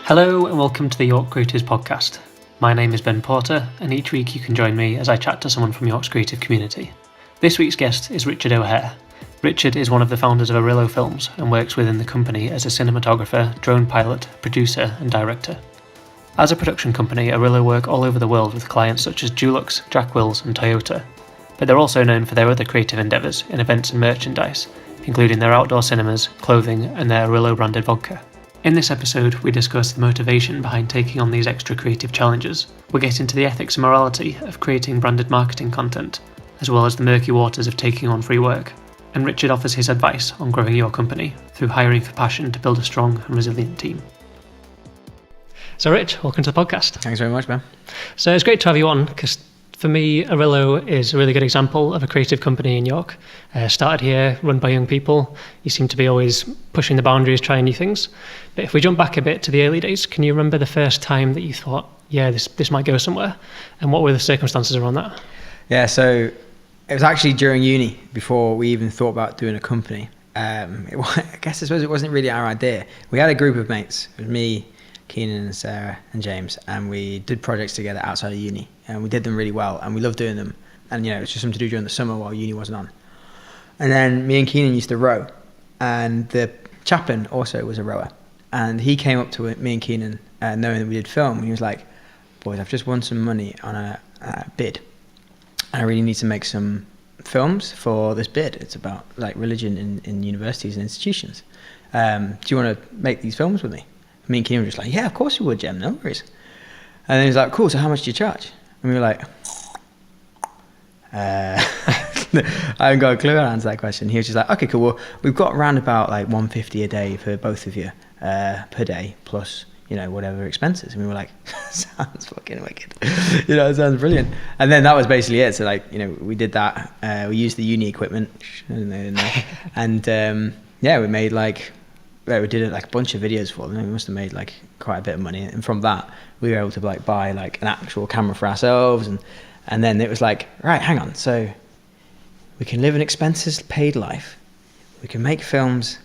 Hello and welcome to the York Creators Podcast. My name is Ben Porter, and each week you can join me as I chat to someone from York's creative community. This week's guest is Richard O'Hare. Richard is one of the founders of Orillo Films and works within the company as a cinematographer, drone pilot, producer and director. As a production company, Orillo work all over the world with clients such as Dulux, Jack Wills and Toyota, but they're also known for their other creative endeavours in events and merchandise, including their outdoor cinemas, clothing and their Orillo branded vodka. In this episode, we discuss the motivation behind taking on these extra creative challenges. We get into the ethics and morality of creating branded marketing content, as well as the murky waters of taking on free work. And Richard offers his advice on growing your company through hiring for passion to build a strong and resilient team. So Rich, welcome to the podcast. Thanks very much, man. So it's great to have you on, because for me, Orillo is a really good example of a creative company in York. Started here, run by young people. You seem to be always pushing the boundaries, trying new things. But if we jump back a bit to the early days, can you remember the first time that you thought, yeah, this might go somewhere? And what were the circumstances around that? Yeah, so it was actually during uni, before we even thought about doing a company. I suppose it wasn't really our idea. We had a group of mates. It was me, Keenan and Sarah and James, and we did projects together outside of uni, and we did them really well, and we loved doing them. And it was just something to do during the summer while uni wasn't on. And then me and Keenan used to row, and the chaplain also was a rower, and he came up to me and Keenan, knowing that we did film, and he was like, "Boys, I've just won some money on a bid, and I really need to make some films for this bid. It's about like religion in universities and institutions. Do you want to make these films with me?" Me and Keenan were just like, "Yeah, of course we would, Jem, no worries." And then he was like, "Cool, so how much do you charge?" And we were like, I haven't got a clue how to answer that question. He was just like, "Okay, cool, well, we've got around about like $150 a day for both of you, per day, plus, whatever expenses." And we were like, "Sounds fucking wicked." It sounds brilliant. And then that was basically it. So we did that. We used the uni equipment. And we made we did like a bunch of videos for them, and we must have made like quite a bit of money. And from that, we were able to buy like an actual camera for ourselves, and then it was like, right, hang on, so we can live an expenses paid life, we can make films,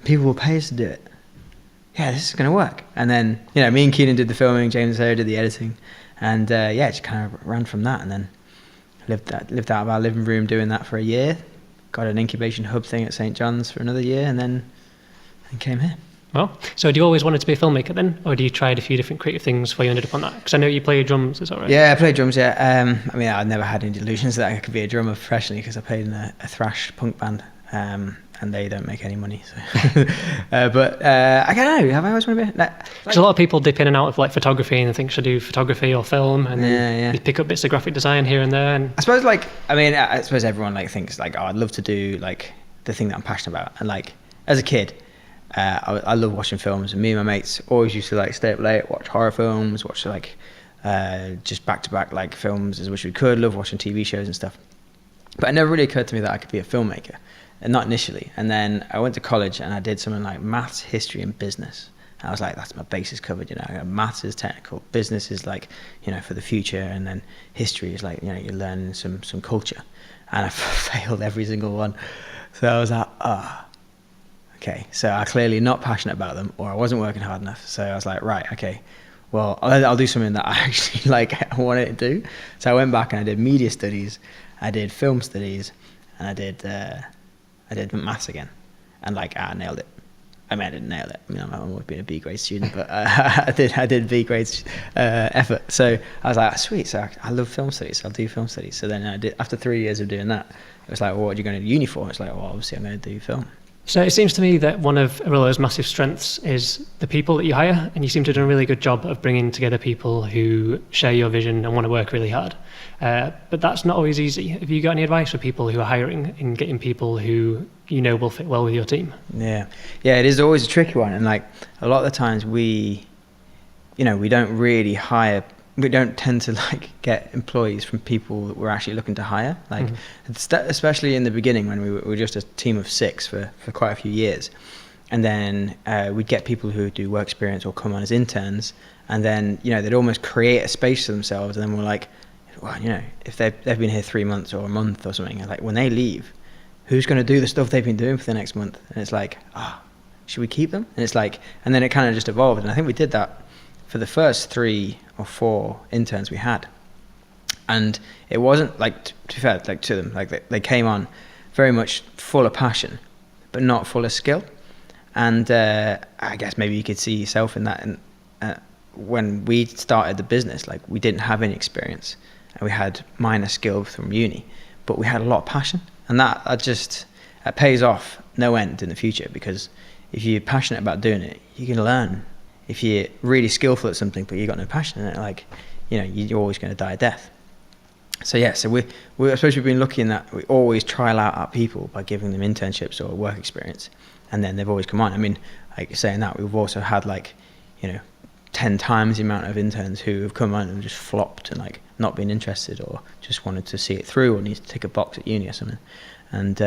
people will pay us to do it. Yeah, this is gonna work. And then me and Keenan did the filming, James and Sarah did the editing, and it just kind of ran from that. And then lived out of our living room doing that for a year, got an incubation hub thing at St. John's for another year, and then came here. Well, so do you always wanted to be a filmmaker then, or do you tried a few different creative things before you ended up on that? Because I know you play drums, is that right? Yeah, I play drums, yeah. I never had any delusions that I could be a drummer professionally, because I played in a thrash punk band, and they don't make any money. So, but I don't know. Have I always wanted to be? Because a lot of people dip in and out of like photography and think should do photography or film, and then you pick up bits of graphic design here and there. And I suppose I suppose everyone thinks oh, I'd love to do like the thing that I'm passionate about. And like as a kid, I love watching films, and me and my mates always used to stay up late, watch horror films, watch just back to back like films as much as we could. Love watching TV shows and stuff. But it never really occurred to me that I could be a filmmaker, and not initially. And then I went to college and I did something like maths, history, and business. And I was like, that's my bases covered. Maths is technical, business is like for the future, and then history is like you're learning some culture. And I failed every single one. So I was like, okay, so I'm clearly not passionate about them, or I wasn't working hard enough. So I was like, right, okay, well, I'll do something that I actually wanted to do. So I went back and I did media studies, I did film studies, and I did maths again, and I nailed it. I didn't nail it. I'm always been a B grade student, but I did B grades effort. So I was like, sweet. So I love film studies. I'll do film studies. So then I did. After 3 years of doing that, it was like, well, what are you going to uni for? It's like, well, obviously I'm going to do film. So it seems to me that one of Orillo's massive strengths is the people that you hire, and you seem to have done a really good job of bringing together people who share your vision and want to work really hard. But that's not always easy. Have you got any advice for people who are hiring in getting people who will fit well with your team? Yeah, it is always a tricky one, and a lot of the times we don't really hire. We don't tend to get employees from people that we're actually looking to hire. Especially in the beginning when we were just a team of 6 for quite a few years, and then we'd get people who do work experience or come on as interns, and then they'd almost create a space for themselves, and then we're like, well, if they've been here 3 months or a month or something, and when they leave, who's going to do the stuff they've been doing for the next month? And it's like, should we keep them? And it's like, and then it kind of just evolved. And I think we did that for the first 3 or 4 interns we had. And it wasn't like, to be fair, like to them, like they came on very much full of passion, but not full of skill. And I guess maybe you could see yourself in that. And when we started the business, like we didn't have any experience, and we had minor skill from uni, but we had a lot of passion, and that just pays off no end in the future, because if you're passionate about doing it, you can learn. If you're really skillful at something but you've got no passion in it, like, you know, you're always going to die a death. So yeah, so I suppose we've been lucky in that we always trial out our people by giving them internships or work experience, and then they've always come on. I mean, like saying that, we've also had like, you know, 10 times the amount of interns who have come on and just flopped and like not been interested, or just wanted to see it through, or need to tick a box at uni or something. And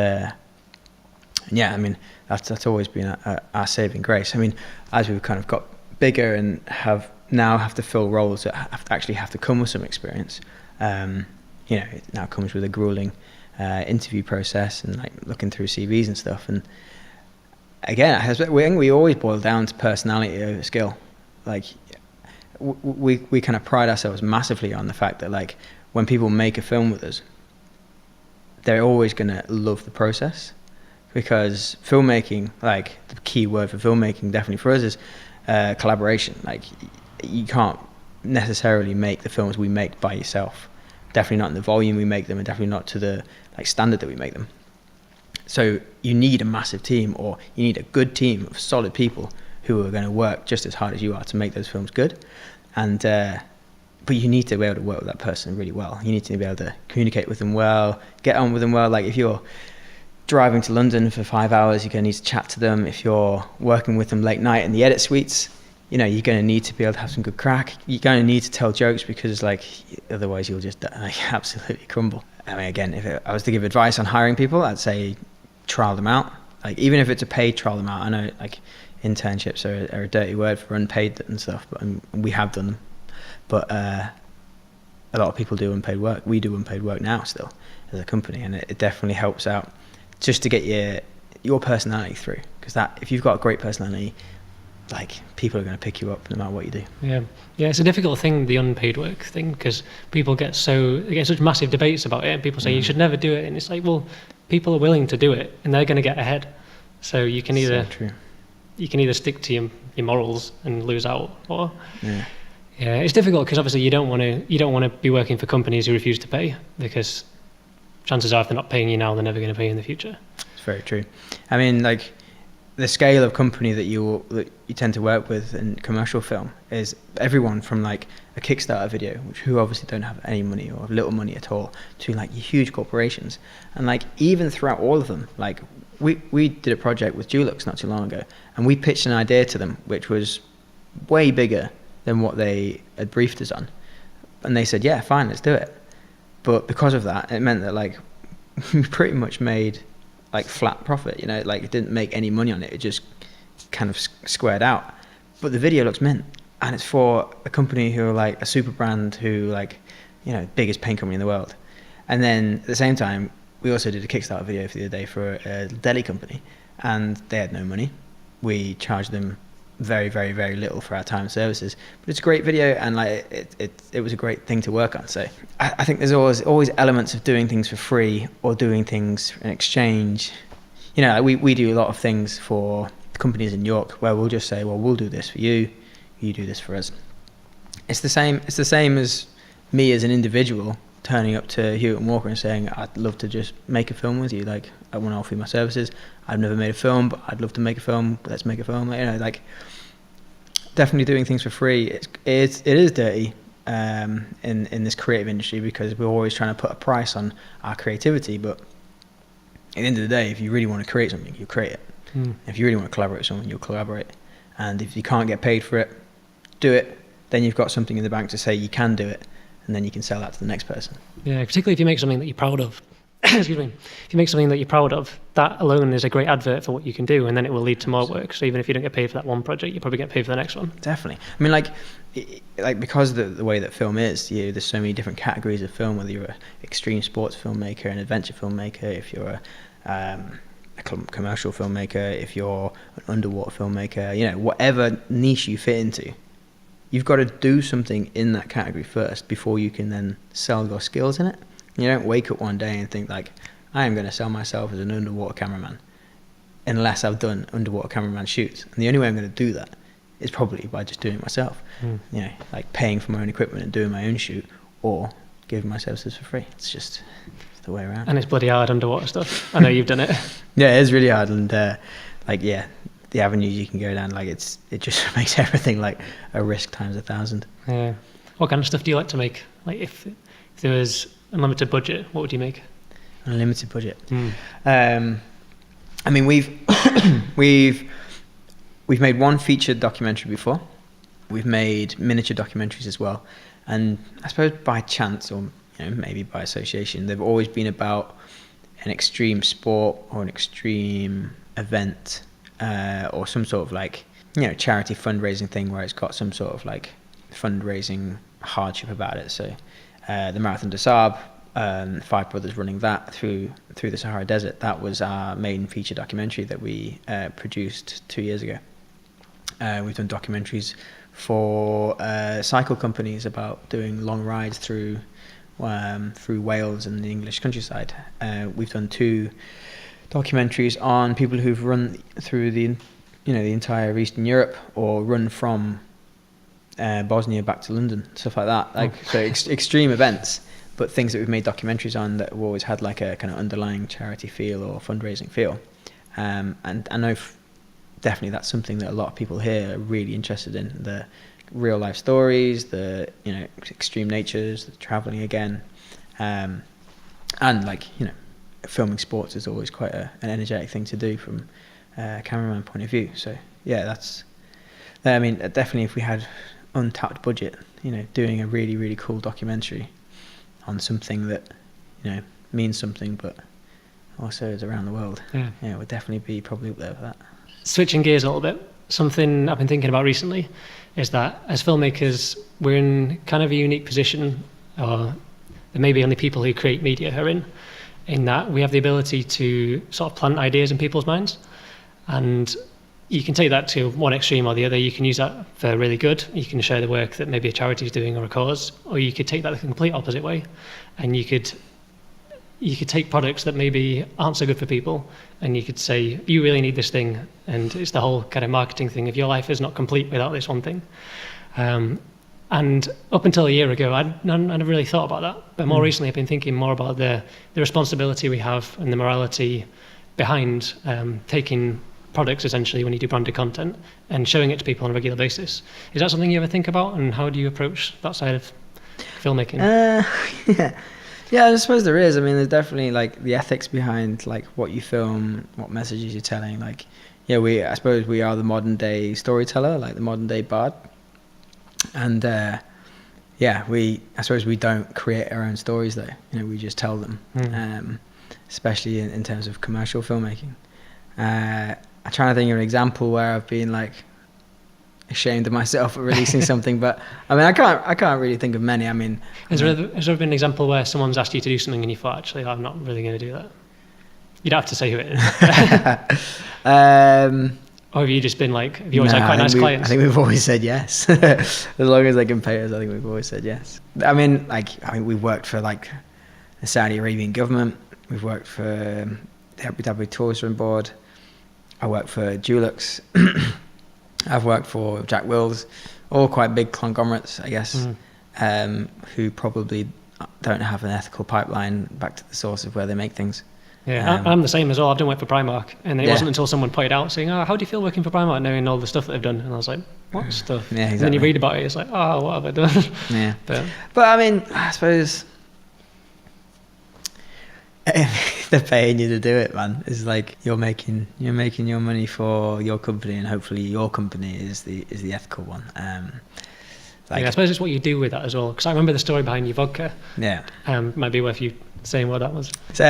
yeah, I mean, that's always been our saving grace. I mean, as we've kind of got bigger and have to fill roles that have to come with some experience, you know, it now comes with a grueling interview process and like looking through CVs and stuff. And again, I think we always boil down to personality over skill. Like we kind of pride ourselves massively on the fact that like when people make a film with us, they're always going to love the process, because filmmaking, like the key word for filmmaking definitely for us is collaboration. Like you can't necessarily make the films we make by yourself. Definitely not in the volume we make them, and definitely not to the like standard that we make them. So you need a massive team, or you need a good team of solid people who are going to work just as hard as you are to make those films good. And but you need to be able to work with that person really well. You need to be able to communicate with them well, get on with them well. Like if you're driving to London for 5 hours, you're going to need to chat to them. If you're working with them late night in the edit suites, you know, you're going to need to be able to have some good crack. You're going to need to tell jokes, because like otherwise you'll just like absolutely crumble. I mean, again, if I was to give advice on hiring people, I'd say trial them out. Like even if it's a paid trial them out. I know like internships are a dirty word for unpaid and stuff, but we have done them. But a lot of people do unpaid work. We do unpaid work now still as a company, and it definitely helps out just to get your personality through. Because that, if you've got a great personality, like people are going to pick you up no matter what you do. Yeah, it's a difficult thing, the unpaid work thing, because people get such massive debates about it, and people say you should never do it, and it's like, well, people are willing to do it, and they're going to get ahead. So you can either stick to your morals and lose out, or yeah, it's difficult because obviously you don't want to be working for companies who refuse to pay, because chances are if they're not paying you now, they're never going to pay you in the future. It's very true. I mean, like the scale of company that you tend to work with in commercial film is everyone from like a Kickstarter video, who obviously don't have any money or little money at all, to like huge corporations. And like even throughout all of them, like we did a project with Dulux not too long ago, and we pitched an idea to them which was way bigger than what they had briefed us on, and they said, yeah, fine, let's do it. But because of that, it meant that like we pretty much made like flat profit, you know, like it didn't make any money on it. It just kind of squared out. But the video looks mint, and it's for a company who are like a super brand, who like, you know, biggest paint company in the world. And then at the same time, we also did a Kickstarter video for the other day for a deli company, and they had no money. We charged them very, very, very little for our time and services, but it's a great video, and like it was a great thing to work on. So I think there's always elements of doing things for free or doing things in exchange. You know, we do a lot of things for companies in York where we'll just say, well, we'll do this for you, you do this for us. It's the same as me as an individual turning up to Hewitt and Walker and saying, I'd love to just make a film with you. Like, I want to offer you my services. I've never made a film, but I'd love to make a film. Let's make a film. You know, like definitely doing things for free. It is dirty in this creative industry, because we're always trying to put a price on our creativity. But at the end of the day, if you really want to create something, you create it. If you really want to collaborate with someone, you'll collaborate. And if you can't get paid for it, do it. Then you've got something in the bank to say you can do it, and then you can sell that to the next person. Yeah, particularly if you make something that you're proud of. Excuse me. If you make something that you're proud of, that alone is a great advert for what you can do, and then it will lead to more work. So even if you don't get paid for that one project, you probably get paid for the next one. Definitely. I mean, like because of the way that film is, there's so many different categories of film. Whether you're an extreme sports filmmaker, an adventure filmmaker, if you're a commercial filmmaker, if you're an underwater filmmaker, you know, whatever niche you fit into, you've got to do something in that category first before you can then sell your skills in it. You don't wake up one day and think like, I am going to sell myself as an underwater cameraman unless I've done underwater cameraman shoots. And the only way I'm going to do that is probably by just doing it myself. You know, like paying for my own equipment and doing my own shoot, or giving my services for free. It's just the way around. And it's bloody hard underwater stuff. I know you've done it. Yeah, it is really hard. And like, yeah, the avenues you can go down, like it just makes everything like a risk times 1,000. Yeah. What kind of stuff do you like to make? Like if there was unlimited budget, what would you make? Unlimited budget. I mean, we've made one featured documentary before. We've made miniature documentaries as well, and I suppose by chance, or you know, maybe by association, they've always been about an extreme sport or an extreme event, or some sort of like, you know, charity fundraising thing where it's got some sort of like fundraising hardship about it. So the Marathon des Sables, 5 brothers running that through the Sahara Desert, that was our main feature documentary that we produced 2 years ago. We've done documentaries for cycle companies about doing long rides through Wales and the English countryside. We've done 2 documentaries on people who've run through the entire Eastern Europe, or run from Bosnia back to London, stuff like that. Like so extreme events, but things that we've made documentaries on that have always had like a kind of underlying charity feel or fundraising feel. And I know definitely that's something that a lot of people here are really interested in, the real life stories, the, you know, extreme natures, the traveling again, and like, you know, filming sports is always quite an energetic thing to do from a cameraman point of view. So yeah, that's, I mean, definitely if we had untapped budget, you know, doing a really, really cool documentary on something that, you know, means something but also is around the world, yeah, it would definitely be probably up there for that. Switching gears a little bit, something I've been thinking about recently is that as filmmakers, we're in kind of a unique position, or there may be only people who create media are in that we have the ability to sort of plant ideas in people's minds. And you can take that to one extreme or the other. You can use that for really good. You can share the work that maybe a charity is doing or a cause, or you could take that the complete opposite way, and you could take products that maybe aren't so good for people, and you could say, you really need this thing, and it's the whole kind of marketing thing of your life is not complete without this one thing. And up until a year ago, I never really thought about that. But more recently, I've been thinking more about the responsibility we have and the morality behind taking products, essentially, when you do branded content, and showing it to people on a regular basis. Is that something you ever think about, and how do you approach that side of filmmaking? Yeah, I suppose there is. I mean, there's definitely like the ethics behind like what you film, what messages you're telling. Like, yeah, I suppose we are the modern day storyteller, like the modern day bard. And yeah, I suppose we don't create our own stories though. You know, we just tell them. Especially in terms of commercial filmmaking. I'm trying to think of an example where I've been like ashamed of myself for releasing something, but I mean, I can't really think of many. I mean, has there been an example where someone's asked you to do something and you thought, actually, I'm not really going to do that? You don't have to say who it is. Or have you just been like, have you always had quite nice clients? I think we've always said yes. As long as they can pay us, I think we've always said yes. I mean, we've worked for like the Saudi Arabian government. We've worked for the Abu Dhabi Tourism Board. I worked for Dulux. I've worked for Jack Wills, all quite big conglomerates, I guess, who probably don't have an ethical pipeline back to the source of where they make things. Yeah, I'm the same as well. I've done work for Primark, and it wasn't until someone pointed out saying, how do you feel working for Primark, knowing all the stuff that they've done? And I was like, what stuff? Yeah, exactly. And then you read about it, it's like, oh, what have I done? Yeah. But I mean, I suppose they're paying you to do it, man. It's like you're making your money for your company, and hopefully your company is the ethical one. I suppose it's what you do with that as well. Because I remember the story behind your vodka. Yeah. Might be worth you saying what that was. So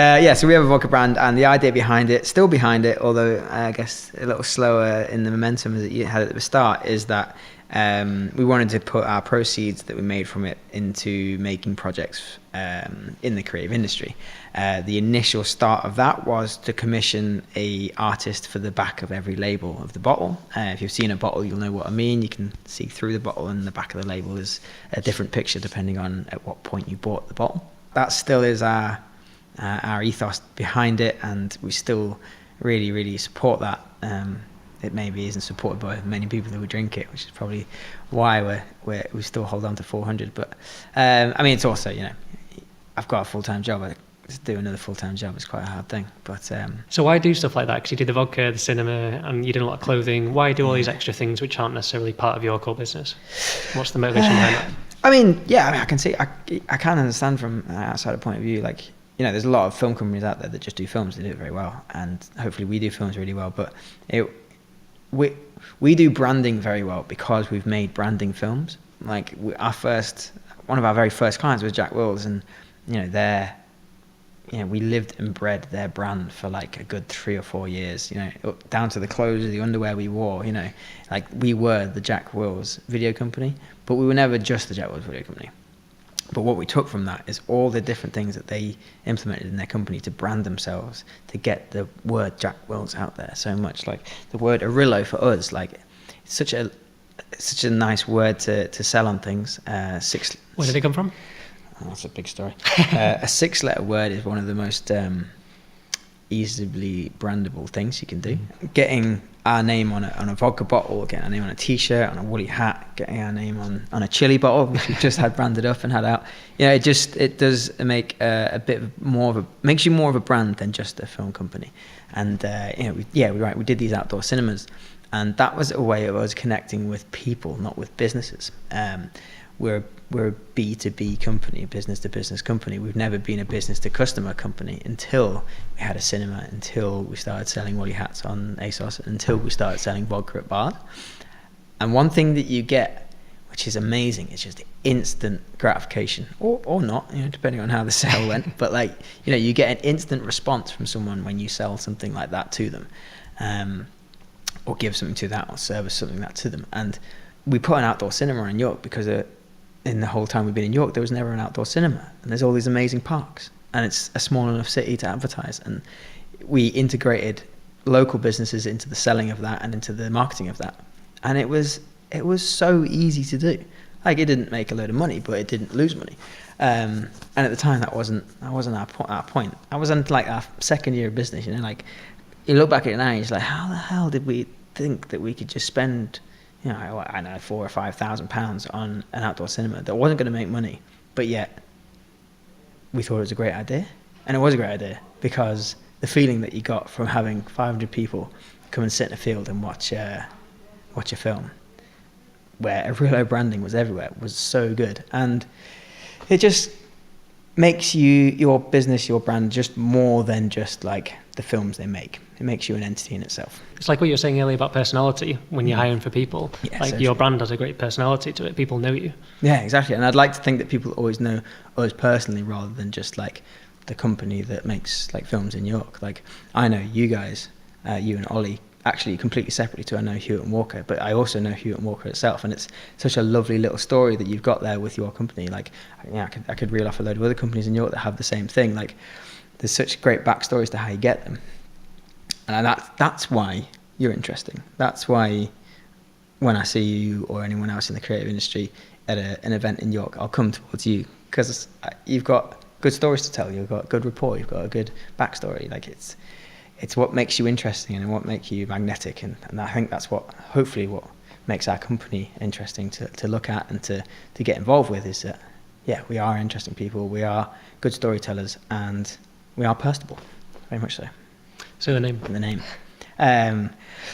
we have a vodka brand, and the idea behind it, although I guess a little slower in the momentum as it had at the start, is that We wanted to put our proceeds that we made from it into making projects in the creative industry. The initial start of that was to commission a artist for the back of every label of the bottle. If you've seen a bottle, you'll know what I mean. You can see through the bottle, and the back of the label is a different picture depending on at what point you bought the bottle. That still is our ethos behind it, and we still really, really support that. It maybe isn't supported by many people who drink it, which is probably why we still hold on to 400. But I mean, it's also, I've got a full-time job. To do another full-time job is quite a hard thing. But so why do stuff like that? Because you did the vodka, the cinema, and you did a lot of clothing. Why do all these extra things which aren't necessarily part of your core business? What's the motivation behind that? I mean, I can see, I can understand from an outsider point of view, like, there's a lot of film companies out there that just do films. They do it very well, and hopefully we do films really well. But we do branding very well because we've made branding films. Like one of our very first clients was Jack Wills, and we lived and bred their brand for like a good 3 or 4 years. Down to the clothes, the underwear we wore. Like we were the Jack Wills video company, but we were never just the Jack Wills video company. But what we took from that is all the different things that they implemented in their company to brand themselves, to get the word Jack Wills out there so much. Like the word Orillo for us, like it's such a nice word to sell on things. Where did it come from? Oh, that's a big story. A 6-letter word is one of the most easily brandable things you can do. Getting our name on a vodka bottle, getting our name on a t-shirt, on a woolly hat, getting our name on a chili bottle, which we've just had branded up and had out. It does make a bit more of makes you more of a brand than just a film company. And we did these outdoor cinemas, and that was a way of us connecting with people, not with businesses. We're a B2B company, a business-to-business company. We've never been a business-to-customer company until we had a cinema, until we started selling woolly hats on ASOS, until we started selling vodka at bars. And one thing that you get, which is amazing, is just instant gratification, or not, depending on how the sale went. But you get an instant response from someone when you sell something like that to them, or give something to that, or service something like that to them. And we put an outdoor cinema in York because in the whole time we've been in York, there was never an outdoor cinema, and there's all these amazing parks, and it's a small enough city to advertise. And we integrated local businesses into the selling of that and into the marketing of that, and it was so easy to do. Like, it didn't make a load of money, but it didn't lose money. And at the time, that wasn't our point. I was on like our second year of business. Like, you look back at it now, and you're like, how the hell did we think that we could just spend I know, £4,000 or £5,000 on an outdoor cinema that wasn't going to make money, but yet we thought it was a great idea. And it was a great idea because the feeling that you got from having 500 people come and sit in a field and watch a film where Orillo branding was everywhere was so good. And it just makes your business, your brand, just more than just like the films they make. It makes you an entity in itself. It's like what you were saying earlier about personality when you're hiring for people. Yeah, like, your brand has a great personality to it. People know you. Yeah, exactly. And I'd like to think that people always know us personally rather than just like the company that makes like films in York. Like, I know you guys, you and Ollie, actually completely separately to I know Hewitt and Walker, but I also know Hewitt and Walker itself, and it's such a lovely little story that you've got there with your company. Like, I could reel off a load of other companies in York that have the same thing. Like, there's such great backstories to how you get them, and that's why you're interesting. That's why when I see you or anyone else in the creative industry at an event in York, I'll come towards you because you've got good stories to tell. You've got good rapport. You've got a good backstory. Like, it's what makes you interesting and what makes you magnetic, and I think that's hopefully what makes our company interesting to look at and to get involved with, is that we are interesting people, we are good storytellers, and we are personable, very much so. So the name.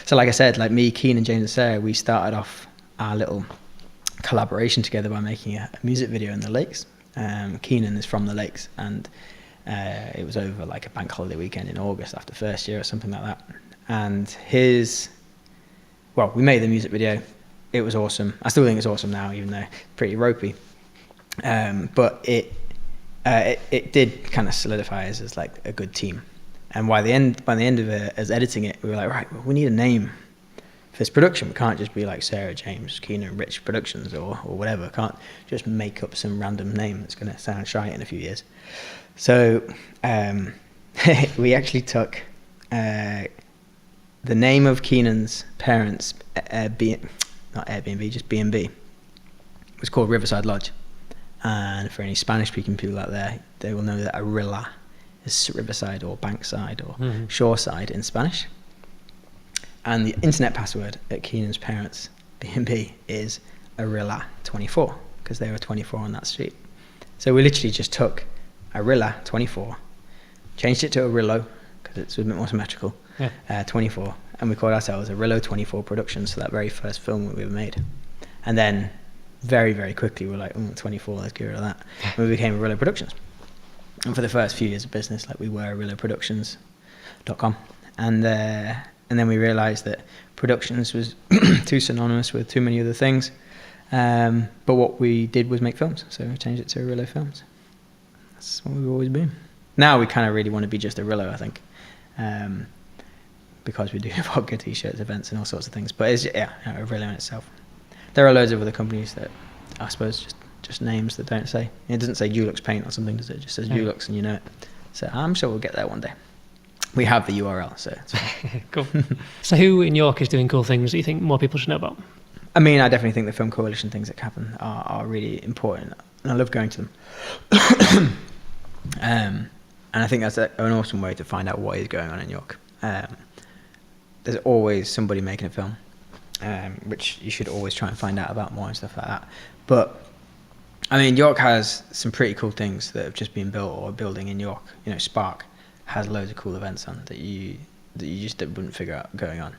So like I said, like me, Keenan, James and Sarah, we started off our little collaboration together by making a music video in the Lakes. Keenan is from the Lakes, and it was over like a bank holiday weekend in August after first year or something like that. And we made the music video. It was awesome. I still think it's awesome now, even though it's pretty ropey. But it did kind of solidify us as like a good team. And by the end of it, as editing it, we were like, right, well, we need a name for this production. We can't just be like Sarah James Keenan Rich Productions or whatever. Can't just make up some random name that's going to sound shite in a few years. So we actually took the name of Keenan's parents, not Airbnb, just B&B. It was called Riverside Lodge. And for any Spanish-speaking people out there, they will know that Orillo is riverside or bankside or shoreside in Spanish. And the internet password at Keenan's parents' B&B is Orillo24, because they were 24 on that street. So we literally just took Orillo24, changed it to Orillo, because it's a bit more symmetrical, 24, and we called ourselves Orillo24 Productions for that very first film we ever made. And then very, very quickly we're like, 24, let's get rid of that. And we became Orillo Productions. And for the first few years of business, like we were OrilloProductions.com. And then we realized that productions was too synonymous with too many other things. But what we did was make films. So we changed it to Orillo Films. That's what we've always been. Now we kind of really want to be just Orillo, I think. Because we do vodka t-shirts, events and all sorts of things. But it's, Orillo in itself. There are loads of other companies that I suppose just names that don't say. It doesn't say Dulux Paint or something, does it? It just says Dulux and you know it. So I'm sure we'll get there one day. We have the URL, so it's fine. Cool. So who in York is doing cool things that you think more people should know about? I mean, I definitely think the Film Coalition things that happen are really important. And I love going to them. And I think that's an awesome way to find out what is going on in York. There's always somebody making a film, which you should always try and find out about more and stuff like that. But I mean, York has some pretty cool things that have just been built or building in York. You know, Spark has loads of cool events on that you just wouldn't figure out going on.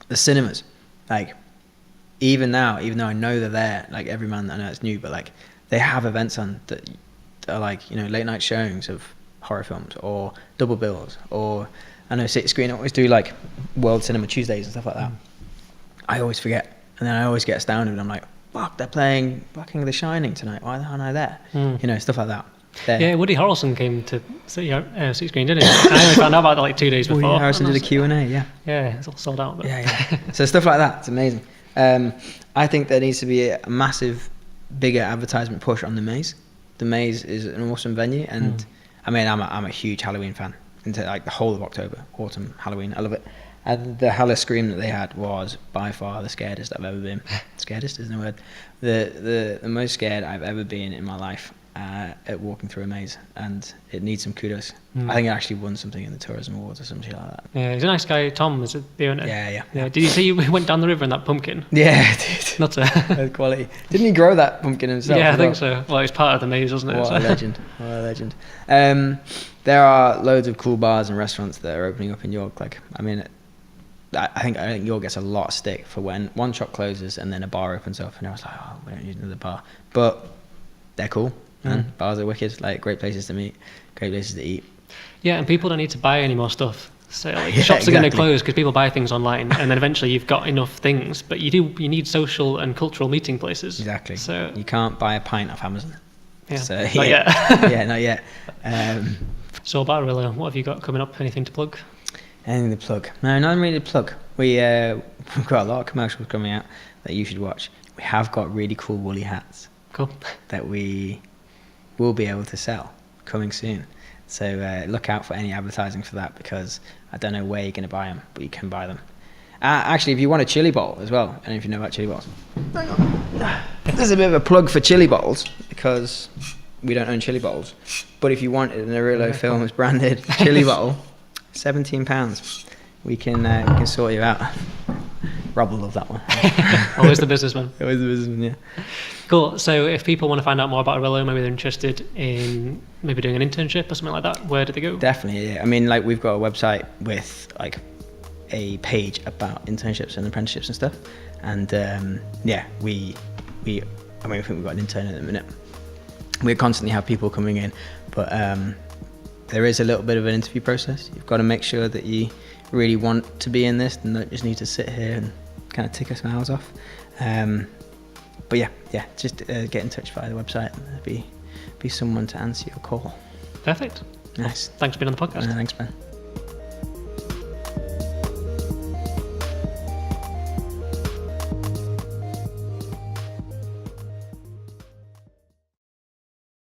The cinemas, like even now, even though I know they're there, like every man, I know it's new, but like they have events on that are like, you know, late night showings of horror films or double bills, or I know City Screen always do like World Cinema Tuesdays and stuff like that. I always forget, and then I always get astounded. I'm like, fuck, they're playing fucking The Shining tonight. Why aren't I there? You know, stuff like that. Yeah, Woody Harrelson came to City Screen, didn't he? I only found out about that like 2 days before. Woody Harrelson did a Q&A, yeah. Yeah, it's all sold out. But. Yeah. So stuff like that, it's amazing. I think there needs to be a massive, bigger advertisement push on the Maze. The Maze is an awesome venue, and I mean, I'm a huge Halloween fan. Into like the whole of October, autumn, Halloween, I love it. And the Halla Scream that they had was by far the scaredest I've ever been. Scaredest isn't a word. The most scared I've ever been in my life at walking through a maze, and it needs some kudos. I think it actually won something in the Tourism Awards or something like that. Yeah, he's a nice guy. Tom, is it the owner? Yeah. Did you see you went down the river in that pumpkin? Yeah, I did. Not That's quality. Didn't he grow that pumpkin himself? Yeah, I think so. Well, it's part of the maze, wasn't it? What a legend. What a legend. There are loads of cool bars and restaurants that are opening up in York. Like, I mean, I think York gets a lot of stick for when one shop closes and then a bar opens up, and I was like, oh, we don't need another bar. But they're cool, man. Bars are wicked. Like, great places to meet, great places to eat. Yeah, and people don't need to buy any more stuff. So like, shops are going to close because people buy things online, and then eventually you've got enough things. But you need social and cultural meeting places. Exactly. So you can't buy a pint off Amazon. Yeah, so, not yet. Yeah, not yet. So about Orillo, what have you got coming up? Anything to plug? Anything to plug? No, nothing really to plug. We've got a lot of commercials coming out that you should watch. We have got really cool woolly hats. Cool. That we will be able to sell coming soon. So look out for any advertising for that, because I don't know where you're going to buy them, but you can buy them. Actually, if you want a chili bowl as well, I don't know if you know about chili bowls. Hang on. There's a bit of a plug for chili bowls, because we don't own chili bowls. But if you wanted an Orillo Films branded chili bowl, £17. We can sort you out. Rob will love that one. Always the businessman. Always the businessman, yeah. Cool. So if people want to find out more about Orillo, maybe they're interested in maybe doing an internship or something like that, where do they go? Definitely, yeah. I mean, like, we've got a website with like a page about internships and apprenticeships and stuff. And I think we've got an intern at the minute. We constantly have people coming in, but there is a little bit of an interview process. You've got to make sure that you really want to be in this and not just need to sit here and kind of tick our smiles off. But yeah, just get in touch via the website. There'll be someone to answer your call. Perfect. Nice. Thanks for being on the podcast. Thanks, man.